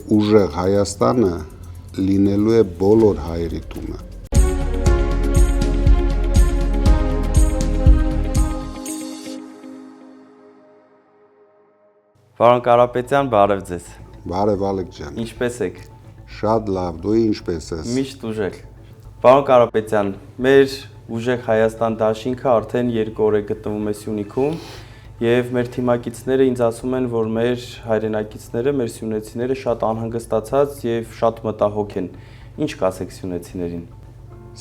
ուժեղ Հայաստանը լինելու է բոլոր հայերի տունը։ Պարոն Կարապետյան, բարև ձեզ։ Բարև Ալեք ջան։ Ինչպե՞ս եք։ Շատ լավ, դու ինչպե՞ս ես։ Միշտ ուժեղ։ Պարոն Կարապետյան, մեր ուժեղ Հայաստան դաշինքը արդեն 2 օր է գտնվում է Սյունիքում եւ մեր թիմակիցները ինձ ասում են, որ մեր հայրենակիցները, մեր սյունեցիները շատ անհանգստացած եւ շատ մտահոգ են։ Ինչ կասեք սյունեցիներին։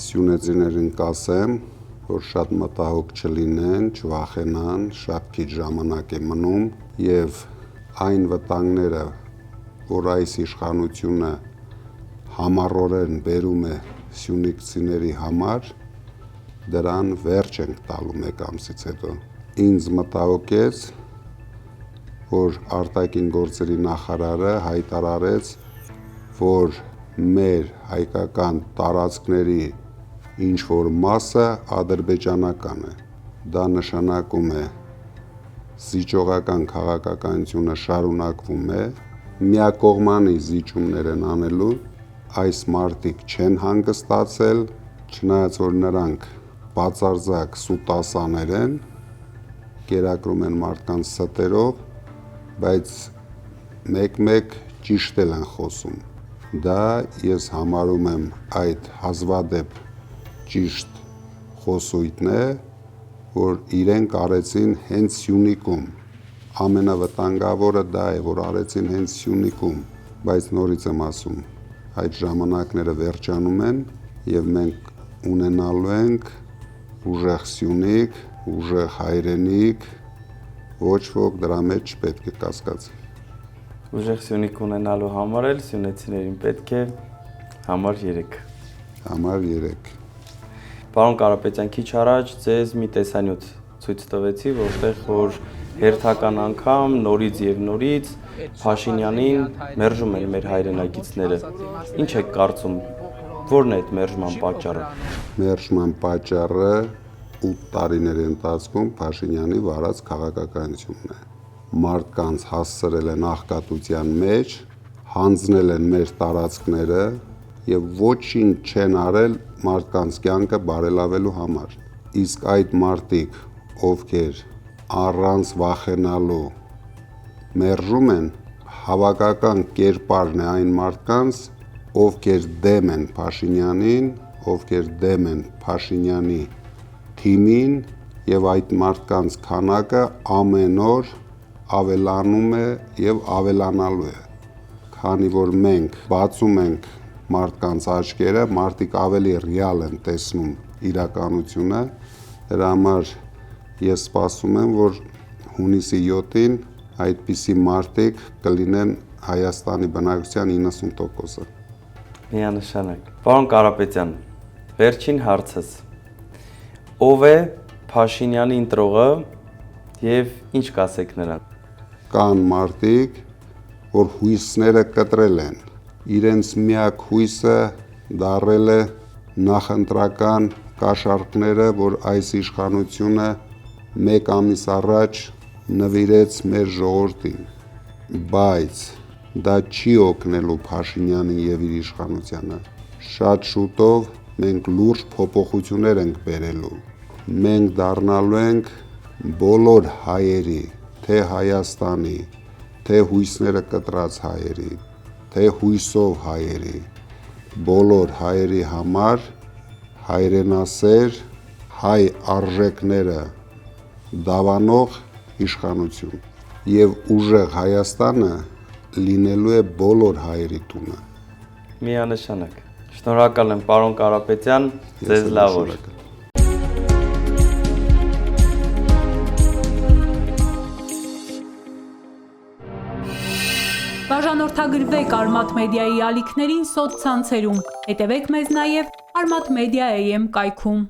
Սյունեցիներին կասեմ, որ շատ մտահոգ չլինեն, չվախենան, շատ քիչ ժամանակ է մնում եւ այն վտանգները, որ այս իշխանությունը համառորեն բերում է սյունիքցիների համար, դրան վերջ ենք տալու մեկ ամսից հետո։ Ինձ մտահոգեց, որ արտաքին գործերի նախարարը հայտարարեց, որ մեր հայկական տարածքների ինչ-որ մասը ադրբեջանական է։ Դա նշանակում է զիջողական քաղաքականությունը շարունակվում է, միակողմանի զիջումներ են անելու, այս մարդիկ չեն հանգստացել, չնայած որ նրանք բացարձակ սուտասաներ են, կերակրում են մարդկանց ստերով, բայց մեկ-մեկ ճիշտ են խոսում։ Դա ես համարում եմ այդ հազվադեպ ճիշտ խոսույթն է, որ իրենք արեցին հենց Սյունիքում, ամենավտանգավորը դա է, որ արեցին հենց Սյունիքում, բայց նորից եմ ասում, այդ ժամանակները վերջանում են և մենք ունենալու ենք ուժեղ Սյունիք, ուժեղ հայրենիք, ոչ ոք դրա մեջ չպետք է կասկածի։ Ուժեղ Սյունիք ունենալու համար էլ սյունեցիներին պետք է համար 3։ Համար 3։ Պարոն Կարապետյան, քիչ առաջ ձեզ մի տեսանյութ ցույց տվեցի, որտեղ որ հերթական անգամ նորից եւ նորից Փաշինյանին մերժում են մեր հայրենակիցները։ Ինչ եք կարծում, որն է այդ մերժման պատճառը։ Մերժման պատճառը 8 տարիների ընթացքում Փաշինյանի վարած քաղաքականությունն է։ Մարդկանց հասցրել են աղքատության մեջ, հանձնել են մեր տարածքները եւ ոչինչ չեն արել մարդկանց կյանքը բարելավելու համար։ Իսկ այդ մարդիկ, ովքեր առանց վախենալու մերժում են, հավաքական կերպարն է այն մարդկանց, ովքեր դեմ են Փաշինյանին, ովքեր դեմ են Փաշինյանի թիմին եւ այդ մարդկանց քանակը ամեն օր ավելանում է եւ ավելանալու է։ Քանի որ մենք բացում ենք մարդկանց աչքերը, մարդիկ ավելի ռեալ են տեսնում իրականությունը, դրա համար ես սպասում եմ, որ հունիսի 7-ին այդպիսի մարդիկ կլինեն Հայաստանի բնակչության 90%-ը։ Միանշանակ։ Պարոն Կարապետյան, վերջին հարցս։ Ով է Փաշինյանի ընտրողը եւ ինչ կասեք նրան։ Կան մարդիկ, որ հույսները կտրել են։ Իրենց միակ հույսը դարել է նախընտրական կաշառքները, որ այս իշխանությունը մեկ ամիս առաջ նվիրեց մեր ժողովրդին, բայց դա չի օգնելու Փաշինյանին եւ իր իշխանությանը։ Շատ շուտով մենք լուրջ փոփոխություններ ենք բերելու։ Մենք դառնալու ենք բոլոր հայերի, թե Հայաստանի, թե հույսները կտրած հայերի, թե հույսով հայերի, բոլոր հայերի համար հայրենասեր, հայ արժեքները դավանող իշխանություն եւ ուժեղ Հայաստանը լինելու է բոլոր հայերի տունը։ Միանշանակ։ Շնորհակալ եմ, պարոն Կարապետյան, ձեզ լավ օր։ Բաժանորդագրվեք Արմաթ մեդիայի ալիքներին սոցցանցերում, հետևեք մեզ նաև Արմաթ Մեդիա AM կայքում։